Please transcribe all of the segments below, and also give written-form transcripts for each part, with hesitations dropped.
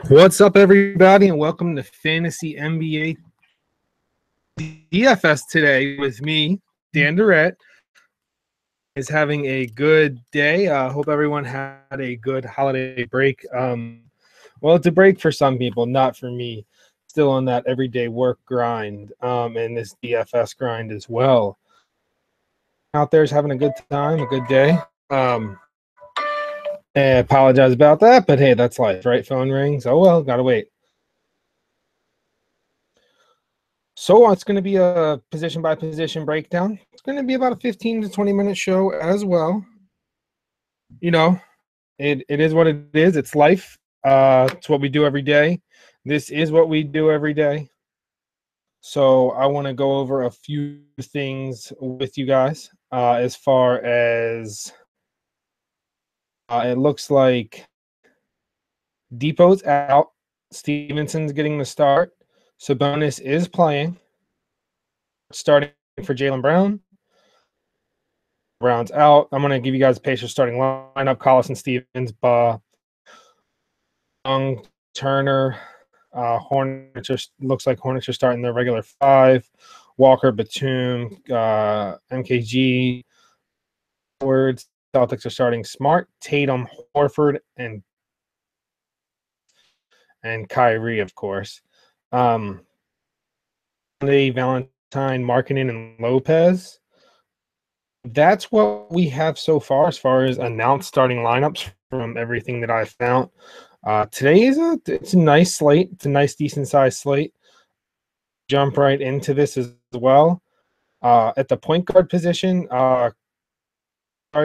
What's up, everybody, and welcome to Fantasy NBA DFS Today with me, Dan Dorrett. Is having a good day. Hope everyone had a good holiday break. Well, it's a break for some people, not for me. Still on that everyday work grind and this DFS grind as well. Out there's having a good time, a good day. I apologize about that, but hey, that's life, right? Phone rings. Oh, well, gotta wait. So it's going to be a position by position breakdown. It's going to be about a 15 to 20-minute show as well. You know, it is what it is. It's life. It's what we do every day. This is what we do every day. So I want to go over a few things with you guys as far as it looks like Depot's out. Stevenson's getting the start. Sabonis is playing. Starting for Jaylen Brown. Brown's out. I'm going to give you guys a Pacers starting lineup. Collison, Stevens, Young, Turner, Hornets. Looks like Hornets are starting their regular five. Walker, Batum, MKG, Words. Celtics are starting Smart, Tatum, Horford, and Kyrie, of course. Valentine, Markkanen, and Lopez. That's what we have so far as announced starting lineups from everything that I've found. Today it's a nice slate. It's a nice, decent sized slate. Jump right into this as well. At the point guard position,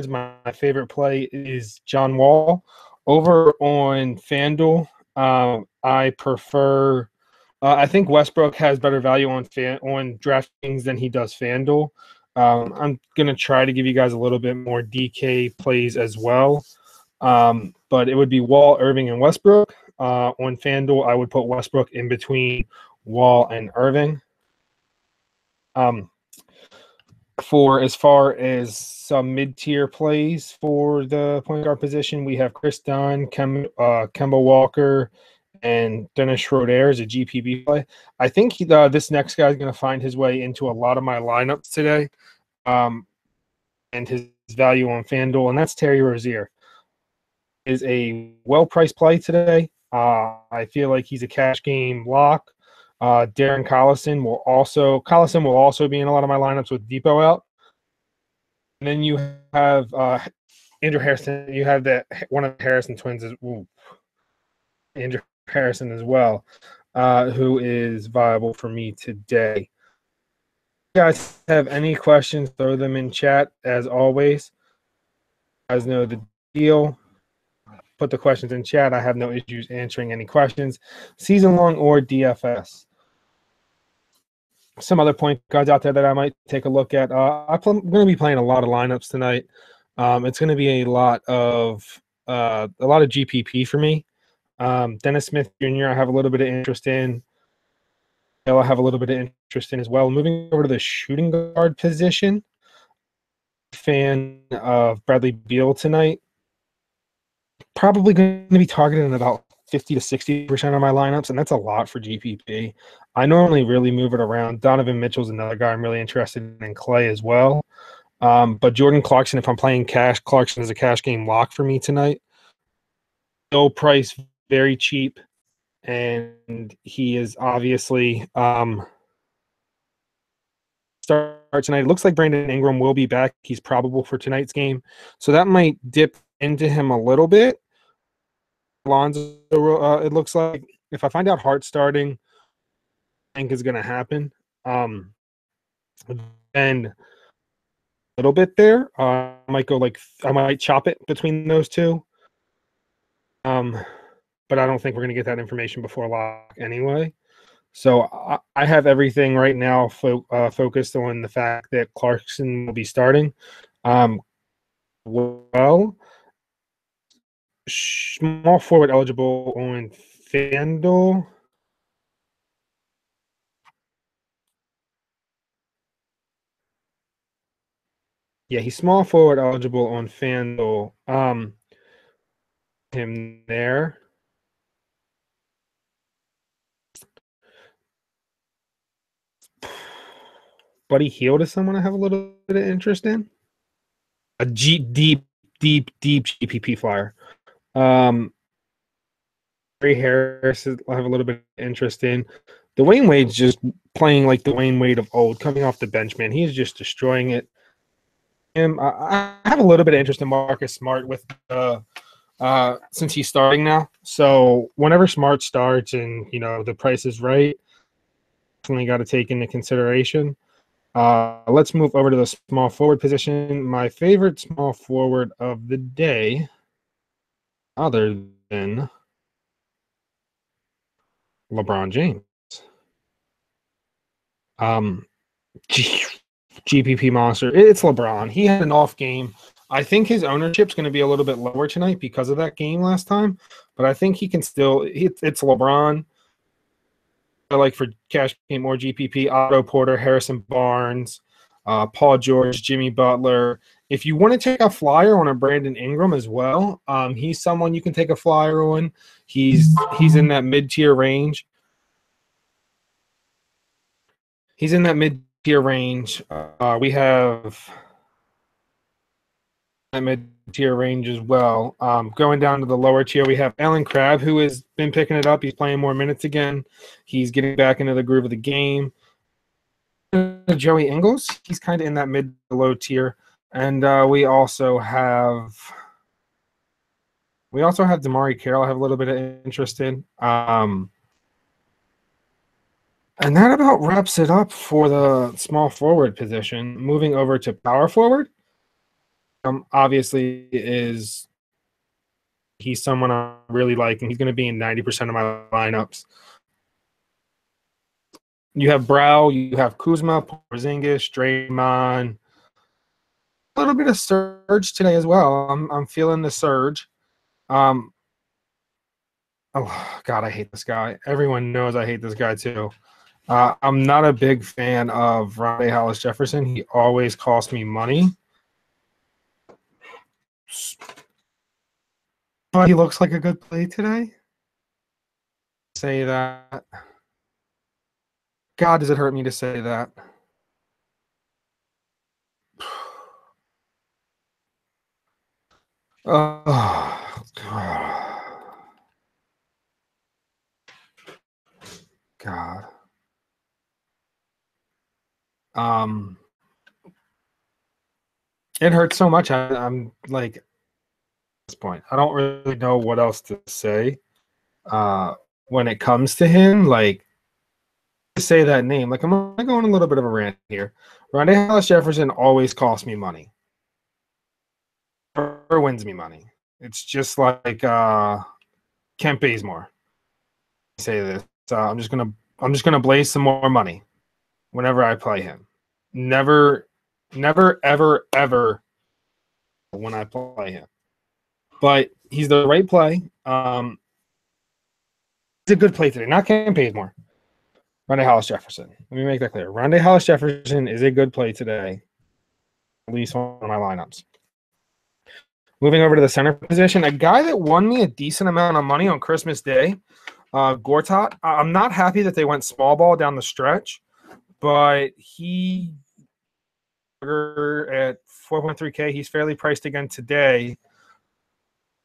my favorite play is John Wall. Over on FanDuel, I prefer. I think Westbrook has better value on DraftKings than he does FanDuel. I'm going to try to give you guys a little bit more DK plays as well. But it would be Wall, Irving, and Westbrook. On FanDuel, I would put Westbrook in between Wall and Irving. For as far as some mid-tier plays for the point guard position, we have Chris Dunn, Kemba Walker, and Dennis Schroeder is a GPB play. I think this next guy is going to find his way into a lot of my lineups today, and his value on FanDuel, and that's Terry Rozier. Is a well-priced play today. I feel like he's a cash game lock. Darren Collison will also be in a lot of my lineups with Depot out. And then you have Andrew Harrison. You have that one of the Harrison twins is Andrew Harrison as well, who is viable for me today. If you guys have any questions, throw them in chat as always. You guys know the deal. Put the questions in chat. I have no issues answering any questions, season long or DFS. Some other point guards out there that I might take a look at. I'm going to be playing a lot of lineups tonight. It's going to be a lot of GPP for me. Dennis Smith Jr. I have a little bit of interest in. I have a little bit of interest in as well. Moving over to the shooting guard position. Fan of Bradley Beal tonight. Probably going to be targeting about 50 to 60% of my lineups, and that's a lot for GPP. I normally really move it around. Donovan Mitchell's another guy I'm really interested in Clay as well. But Jordan Clarkson, if I'm playing cash, Clarkson is a cash game lock for me tonight. No price, very cheap, and he is obviously start tonight. It looks like Brandon Ingram will be back. He's probable for tonight's game, so that might dip into him a little bit. Lonzo, it looks like if I find out Hart starting, I think is going to happen. Then a little bit there. I might chop it between those two. But I don't think we're going to get that information before lock anyway. So I have everything right now focused on the fact that Clarkson will be starting. Small forward eligible on FanDuel. Yeah, he's small forward eligible on FanDuel. Him there. Buddy Hield is someone I have a little bit of interest in. A deep GPP flyer. Ray Harris I have a little bit of interest in. Dwayne Wade's just playing like Dwayne Wade of old, coming off the bench, man. He's just destroying it. I have a little bit of interest in Marcus Smart with since he's starting now. So whenever Smart starts and the price is right, definitely got to take into consideration. Let's move over to the small forward position. My favorite small forward of the day, other than LeBron James. GPP monster. It's LeBron. He had an off game. I think his ownership's going to be a little bit lower tonight because of that game last time, but I think he can still. It's LeBron. I like for cash game more GPP. Otto Porter, Harrison Barnes, Paul George, Jimmy Butler. If you want to take a flyer on a Brandon Ingram as well, he's someone you can take a flyer on. He's in that mid-tier range. He's in that mid-tier range. We have that mid-tier range as well. Going down to the lower tier, we have Alan Crabb, who has been picking it up. He's playing more minutes again. He's getting back into the groove of the game. Joey Ingles, he's kind of in that mid to low tier. And we also have Damari Carroll. I have a little bit of interest in. And that about wraps it up for the small forward position. Moving over to power forward. Obviously he's someone I really like, and he's going to be in 90% of my lineups. You have Brow, you have Kuzma, Porzingis, Draymond. A little bit of surge today as well. I'm feeling the surge. Oh God, I hate this guy. Everyone knows I hate this guy too. I'm not a big fan of Rondae Hollis Jefferson. He always costs me money. But he looks like a good play today. Say that. God, does it hurt me to say that? Oh, God. It hurts so much. I'm like, at this point, I don't really know what else to say. When it comes to him, like, to say that name, like, I'm going a little bit of a rant here. Rondae Hollis Jefferson always costs me money. Or wins me money. It's just like Kent Bazemore. I say this. I'm just gonna blaze some more money whenever I play him. Never, ever when I play him. But he's the right play. It's a good play today. Not Kent Bazemore. Rondae Hollis Jefferson. Let me make that clear. Rondae Hollis Jefferson is a good play today. At least one of my lineups. Moving over to the center position, a guy that won me a decent amount of money on Christmas Day, Gortat. I'm not happy that they went small ball down the stretch, but he at 4.3K, he's fairly priced again today.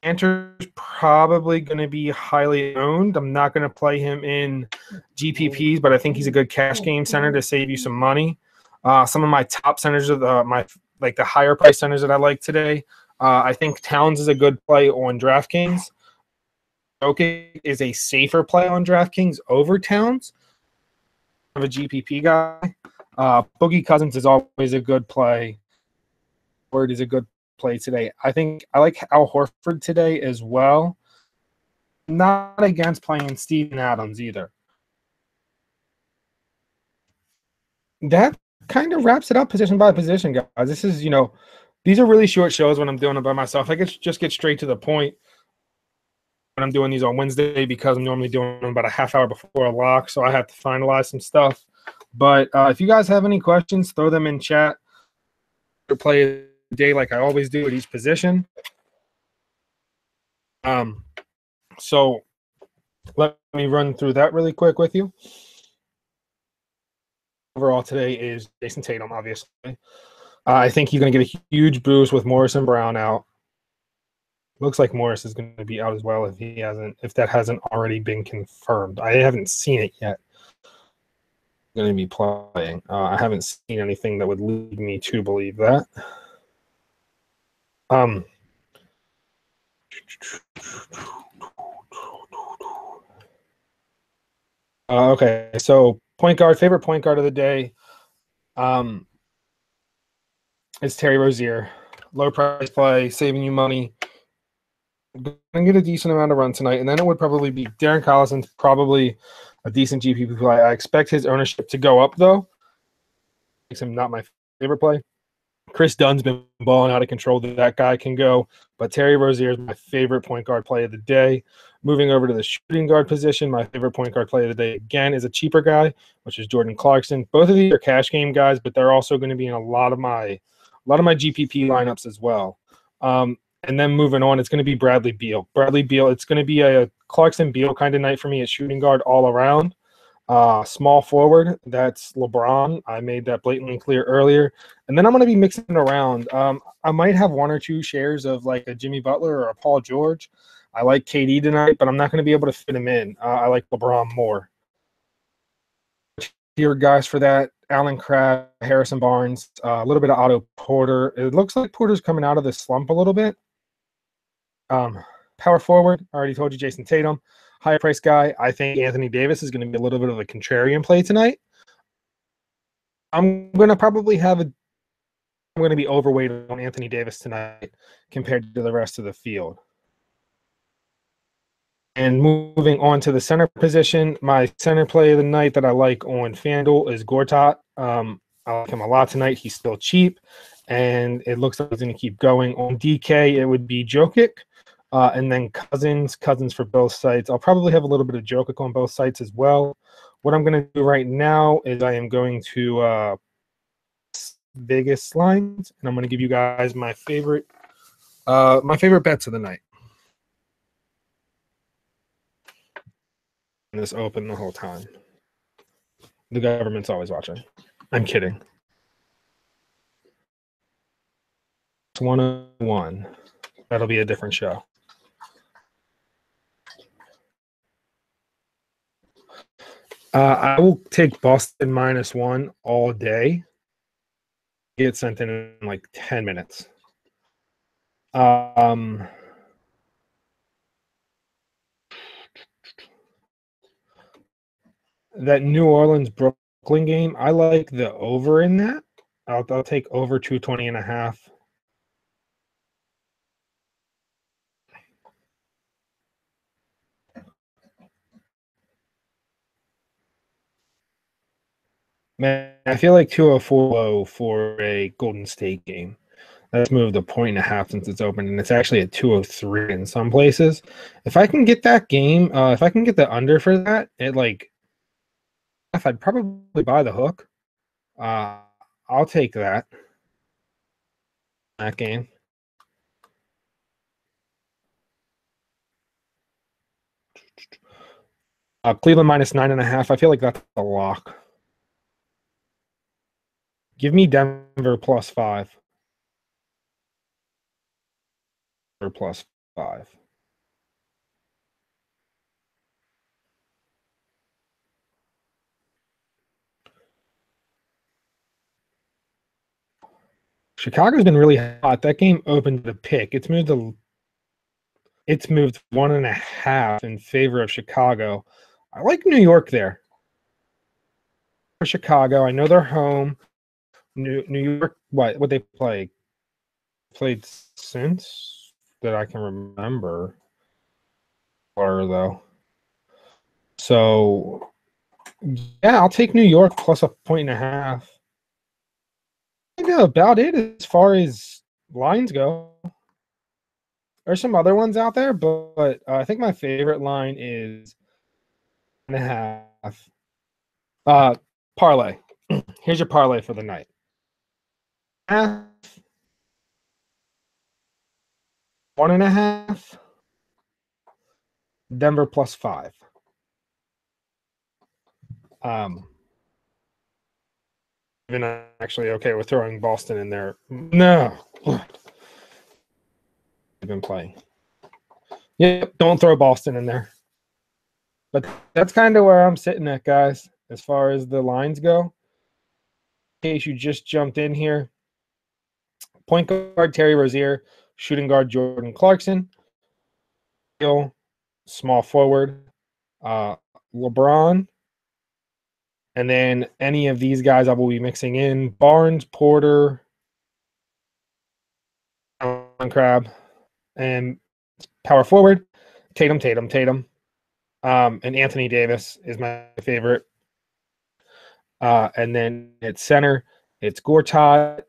Cantor's probably going to be highly owned. I'm not going to play him in GPPs, but I think he's a good cash game center to save you some money. Some of my top centers of the higher price centers that I like today. I think Towns is a good play on DraftKings. Jokic is a safer play on DraftKings over Towns. I'm a GPP guy. Boogie Cousins is always a good play. Word is a good play today. I think I like Al Horford today as well. Not against playing Steven Adams either. That kind of wraps it up position by position, guys. This is, these are really short shows when I'm doing it by myself. I just get straight to the point when I'm doing these on Wednesday because I'm normally doing them about a half hour before a lock, so I have to finalize some stuff. But if you guys have any questions, throw them in chat. Play a day like I always do at each position. So let me run through that really quick with you. overall today is Jason Tatum, obviously. I think he's going to get a huge boost with Morris and Brown out. Looks like Morris is going to be out as well if that hasn't already been confirmed. I haven't seen it yet. Going to be playing. I haven't seen anything that would lead me to believe that. Okay, so favorite point guard of the day, is Terry Rozier. Low price play, saving you money. Gonna get a decent amount of run tonight, and then it would probably be Darren Collison's probably a decent GPP play. I expect his ownership to go up though. Makes him not my favorite play. Chris Dunn's been balling out of control. That guy can go, but Terry Rozier is my favorite point guard play of the day. Moving over to the shooting guard position, my favorite point guard play of the day again is a cheaper guy, which is Jordan Clarkson. Both of these are cash game guys, but they're also going to be in a lot of my GPP lineups as well. And then moving on, it's going to be Bradley Beal. It's going to be a Clarkson Beal kind of night for me at shooting guard all around. Small forward, that's LeBron. I made that blatantly clear earlier. And then I'm going to be mixing it around. I might have one or two shares of like a Jimmy Butler or a Paul George. I like KD tonight, but I'm not going to be able to fit him in. I like LeBron more. Here, guys, for that, Allen Crabbe, Harrison Barnes, a little bit of Otto Porter. It looks like Porter's coming out of this slump a little bit. Power forward, I already told you, Jason Tatum. Higher price guy, I think Anthony Davis is going to be a little bit of a contrarian play tonight. I'm going to be overweight on Anthony Davis tonight compared to the rest of the field. And moving on to the center position, my center play of the night that I like on FanDuel is Gortat. I like him a lot tonight. He's still cheap, and it looks like he's going to keep going. On DK, it would be Jokic. And then Cousins for both sites. I'll probably have a little bit of Jokic on both sites as well. What I'm going to do right now is I am going to Vegas lines, and I'm going to give you guys my favorite bets of the night. And this open the whole time. The government's always watching. I'm kidding. It's 101. That'll be a different show. I will take Boston -1 all day. Get sent in like 10 minutes. That New Orleans Brooklyn game, I like the over in that. I'll take over 220.5. Man, I feel like 204 low for a Golden State game. That's moved a 1.5 since it's open, and it's actually at 203 in some places. If I can get that game, if I can get the under for that, I'd probably buy the hook. I'll take that game. Cleveland -9.5. I feel like that's a lock. Give me Denver +5. Or +5. Chicago's been really hot. That game opened the pick. It's moved 1.5 in favor of Chicago. I like New York there. For Chicago, I know they're home. New York, what they play? Played since that I can remember. Or though. So yeah, I'll take New York plus a 1.5. I think about it as far as lines go. There's some other ones out there, but I think my favorite line is 1.5. Parlay. Here's your parlay for the night. 1.5. Denver +5. even actually okay with throwing Boston in there. No. I've been playing. Yep, don't throw Boston in there. But that's kind of where I'm sitting at, guys, as far as the lines go. In case you just jumped in here, point guard Terry Rozier, shooting guard Jordan Clarkson, small forward LeBron, and then any of these guys I will be mixing in: Barnes, Porter, Crab, and power forward Tatum. And Anthony Davis is my favorite. And then at center, it's Gortat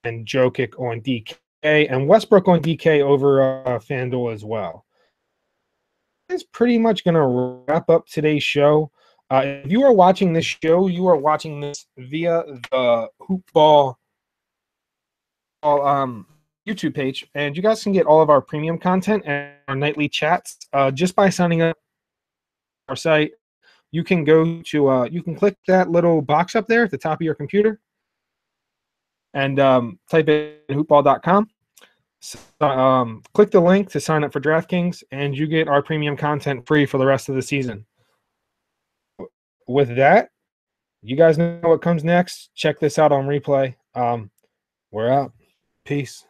and Jokic on DK, and Westbrook on DK over FanDuel as well. That's pretty much going to wrap up today's show. If you are watching this show, you are watching this via the Hoopball YouTube page, and you guys can get all of our premium content and our nightly chats just by signing up our site. You can go to you can click that little box up there at the top of your computer and type in hoopball.com. Click the link to sign up for DraftKings, and you get our premium content free for the rest of the season. With that, you guys know what comes next. Check this out on replay. We're out. Peace.